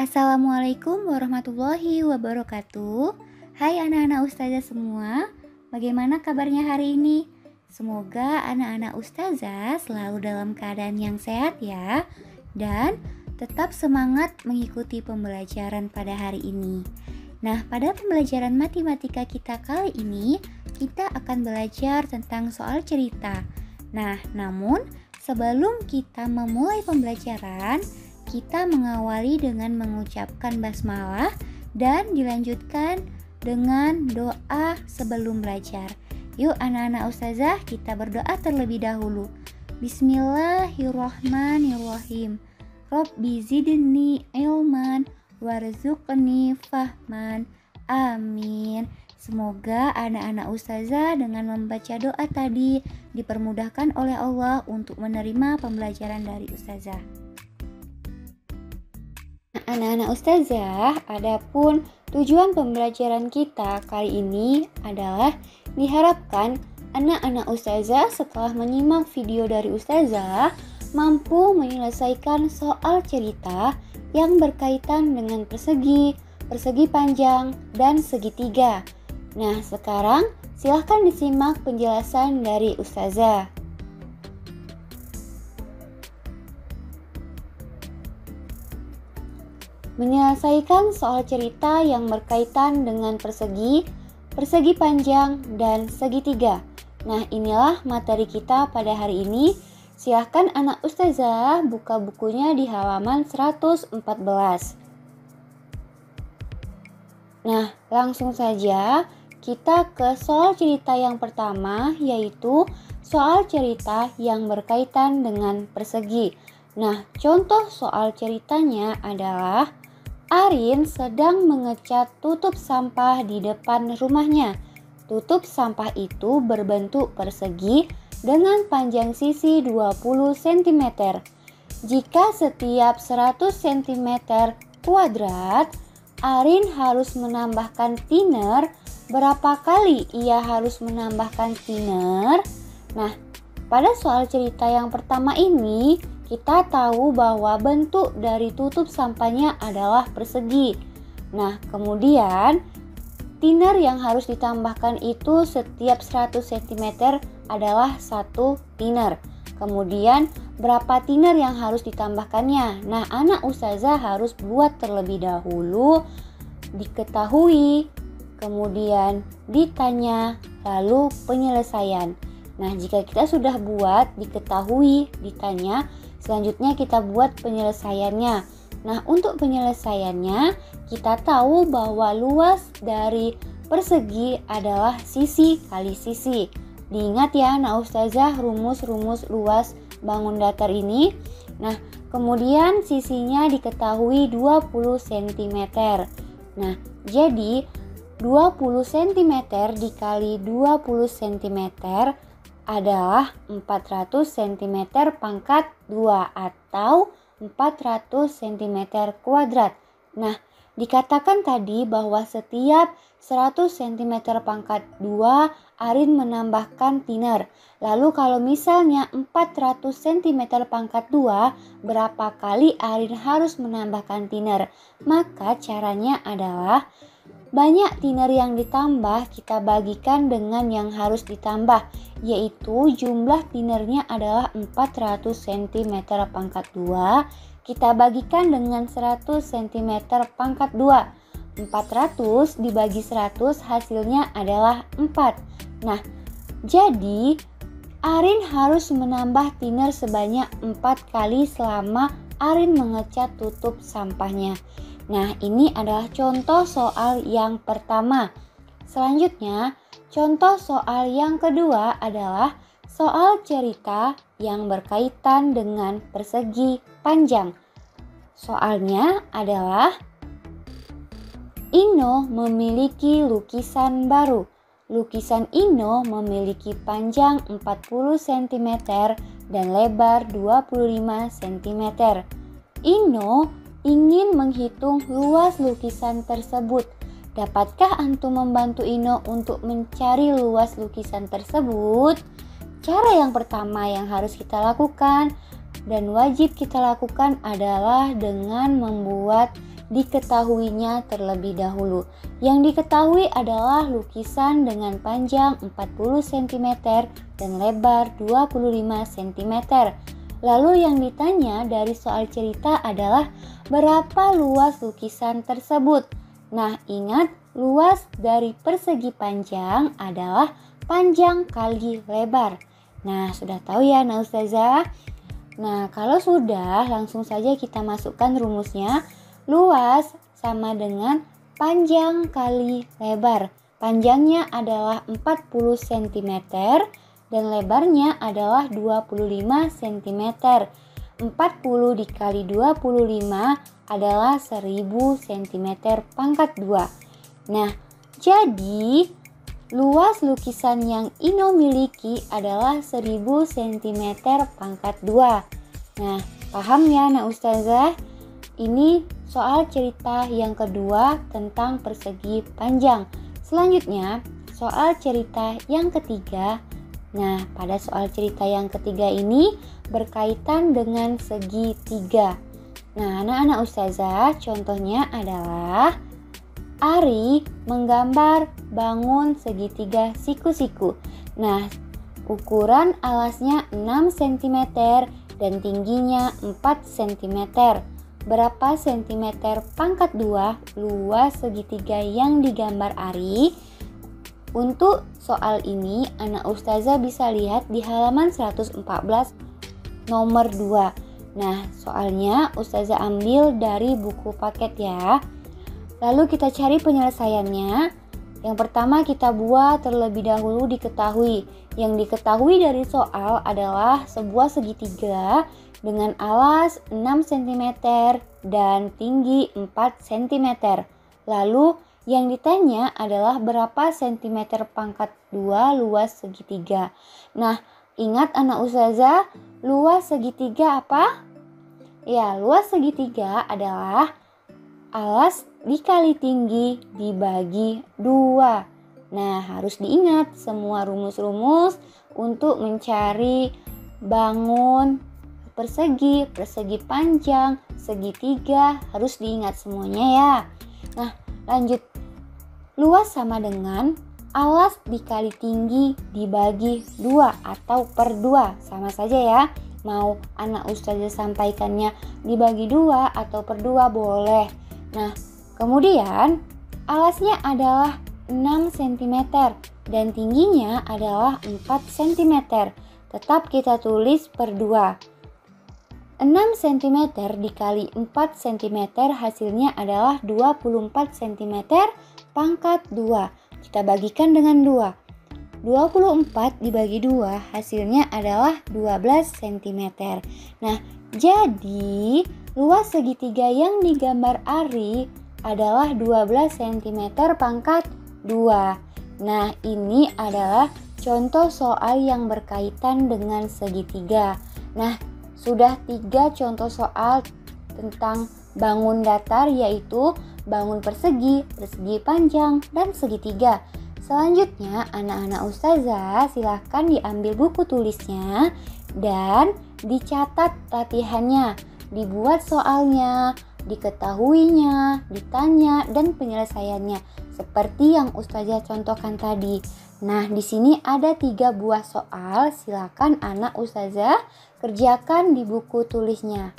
Assalamualaikum warahmatullahi wabarakatuh. Hai anak-anak ustazah semua, bagaimana kabarnya hari ini? Semoga anak-anak ustazah selalu dalam keadaan yang sehat ya, dan tetap semangat mengikuti pembelajaran pada hari ini. Nah, pada pembelajaran matematika kita kali ini, kita akan belajar tentang soal cerita. Nah, namun sebelum kita memulai pembelajaran, kita mengawali dengan mengucapkan basmalah dan dilanjutkan dengan doa sebelum belajar. Yuk anak-anak ustazah, kita berdoa terlebih dahulu. Bismillahirrahmanirrahim. Rabbi zidni ilman warzuqni fahman. Amin. Semoga anak-anak ustazah dengan membaca doa tadi dipermudahkan oleh Allah untuk menerima pembelajaran dari ustazah. Anak-anak ustazah, adapun tujuan pembelajaran kita kali ini adalah diharapkan anak-anak ustazah setelah menyimak video dari ustazah mampu menyelesaikan soal cerita yang berkaitan dengan persegi, persegi panjang, dan segitiga. Nah, sekarang silahkan disimak penjelasan dari ustazah. Menyelesaikan soal cerita yang berkaitan dengan persegi, persegi panjang, dan segitiga. Nah, inilah materi kita pada hari ini. Silahkan anak ustazah buka bukunya di halaman 114. Nah, langsung saja kita ke soal cerita yang pertama, yaitu soal cerita yang berkaitan dengan persegi. Nah, contoh soal ceritanya adalah Arin sedang mengecat tutup sampah di depan rumahnya. Tutup sampah itu berbentuk persegi dengan panjang sisi 20 cm. Jika setiap 100 cm kuadrat, Arin harus menambahkan thinner. Berapa kali ia harus menambahkan thinner? Nah, pada soal cerita yang pertama ini, kita tahu bahwa bentuk dari tutup sampahnya adalah persegi. Nah, kemudian thinner yang harus ditambahkan itu setiap 100 cm adalah 1 thinner. Kemudian berapa thinner yang harus ditambahkannya? Nah, anak ustazah harus buat terlebih dahulu, diketahui, kemudian ditanya, lalu penyelesaian. Nah, jika kita sudah buat, diketahui, ditanya, selanjutnya kita buat penyelesaiannya. Nah, untuk penyelesaiannya kita tahu bahwa luas dari persegi adalah sisi kali sisi. Diingat ya anak ustazah rumus-rumus luas bangun datar ini. Nah, kemudian sisinya diketahui 20 cm. Nah, jadi 20 cm dikali 20 cm adalah 400 cm pangkat 2 atau 400 cm kuadrat. Nah, dikatakan tadi bahwa setiap 100 cm pangkat 2 Arin menambahkan thinner. Lalu kalau misalnya 400 cm pangkat 2, berapa kali Arin harus menambahkan thinner? Maka caranya adalah banyak thinner yang ditambah kita bagikan dengan yang harus ditambah, yaitu jumlah thinnernya adalah 400 cm pangkat 2, kita bagikan dengan 100 cm pangkat 2. 400 dibagi 100 hasilnya adalah 4. Nah, jadi Arin harus menambah thinner sebanyak 4 kali selama Arin mengecat tutup sampahnya. Nah, ini adalah contoh soal yang pertama. Selanjutnya, contoh soal yang kedua adalah soal cerita yang berkaitan dengan persegi panjang. Soalnya adalah Ino memiliki lukisan baru. Lukisan Ino memiliki panjang 40 cm dan lebar 25 cm. Ino ingin menghitung luas lukisan tersebut. Dapatkah antum membantu Ino untuk mencari luas lukisan tersebut? Cara yang pertama yang harus kita lakukan dan wajib kita lakukan adalah dengan membuat diketahuinya terlebih dahulu. Yang diketahui adalah lukisan dengan panjang 40 cm dan lebar 25 cm. Lalu yang ditanya dari soal cerita adalah berapa luas lukisan tersebut. Nah, ingat, luas dari persegi panjang adalah panjang kali lebar. Nah, sudah tahu ya Nah Ustazah? Nah, kalau sudah, langsung saja kita masukkan rumusnya. Luas sama dengan panjang kali lebar. Panjangnya adalah 40 cm dan lebarnya adalah 25 cm. 40 dikali 25 adalah 1000 cm pangkat 2. Nah, jadi luas lukisan yang Ino miliki adalah 1000 cm pangkat 2. Nah, paham ya Nah Ustazah? Ini soal cerita yang kedua tentang persegi panjang. Selanjutnya, soal cerita yang ketiga. Nah, pada soal cerita yang ketiga ini berkaitan dengan segitiga. Nah, anak-anak Ustazah, contohnya adalah Ari menggambar bangun segitiga siku-siku. Nah, ukuran alasnya 6 cm dan tingginya 4 cm. Berapa cm pangkat 2 luas segitiga yang digambar Ari? Untuk soal ini, anak Ustazah bisa lihat di halaman 114 nomor 2. Nah, soalnya Ustazah ambil dari buku paket ya. Lalu kita cari penyelesaiannya. Yang pertama kita buat terlebih dahulu diketahui. Yang diketahui dari soal adalah sebuah segitiga dengan alas 6 cm dan tinggi 4 cm. Lalu yang ditanya adalah berapa cm pangkat 2 luas segitiga. Nah, ingat anak Ustazah, luas segitiga apa? Ya, luas segitiga adalah alas dikali tinggi dibagi 2. Nah, harus diingat semua rumus-rumus untuk mencari bangun persegi, persegi panjang, segitiga, harus diingat semuanya ya. Nah, lanjut. Luas sama dengan alas dikali tinggi dibagi 2 atau per 2. Sama saja ya. Mau anak Ustazah sampaikannya dibagi 2 atau per 2 boleh. Nah, kemudian alasnya adalah 6 cm dan tingginya adalah 4 cm. Tetap kita tulis per 2. 6 cm dikali 4 cm hasilnya adalah 24 cm pangkat 2. Kita bagikan dengan 2. 24 dibagi 2 hasilnya adalah 12 cm. Nah, jadi luas segitiga yang digambar Ari adalah 12 cm pangkat 2. Nah, ini adalah contoh soal yang berkaitan dengan segitiga. Nah, sudah 3 contoh soal tentang bangun datar, yaitu bangun persegi, persegi panjang, dan segitiga. Selanjutnya, anak-anak Ustazah silahkan diambil buku tulisnya dan dicatat latihannya, dibuat soalnya, diketahuinya, ditanya, dan penyelesaiannya seperti yang Ustazah contohkan tadi. Nah, di sini ada 3 buah soal, silakan anak Ustazah kerjakan di buku tulisnya.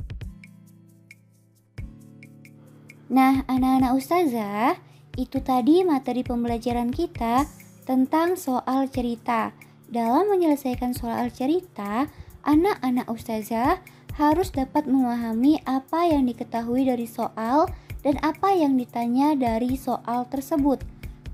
Nah, anak-anak Ustazah, itu tadi materi pembelajaran kita tentang soal cerita. Dalam menyelesaikan soal cerita, anak-anak Ustazah harus dapat memahami apa yang diketahui dari soal dan apa yang ditanya dari soal tersebut.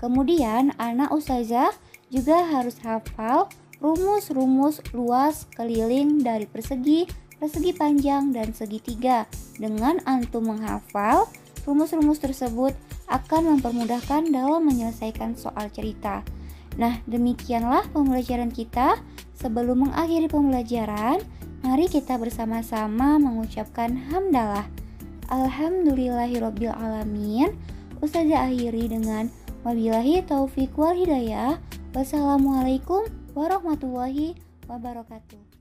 Kemudian, anak Ustazah juga harus hafal rumus-rumus luas keliling dari persegi, persegi panjang, dan segitiga. Dengan antum menghafal rumus-rumus tersebut akan mempermudahkan dalam menyelesaikan soal cerita. Nah, demikianlah pembelajaran kita. Sebelum mengakhiri pembelajaran, mari kita bersama-sama mengucapkan hamdalah. Alhamdulillahirabbil alamin. Ustazah akhiri dengan wabillahi taufiq wal hidayah. Wassalamualaikum warahmatullahi wabarakatuh.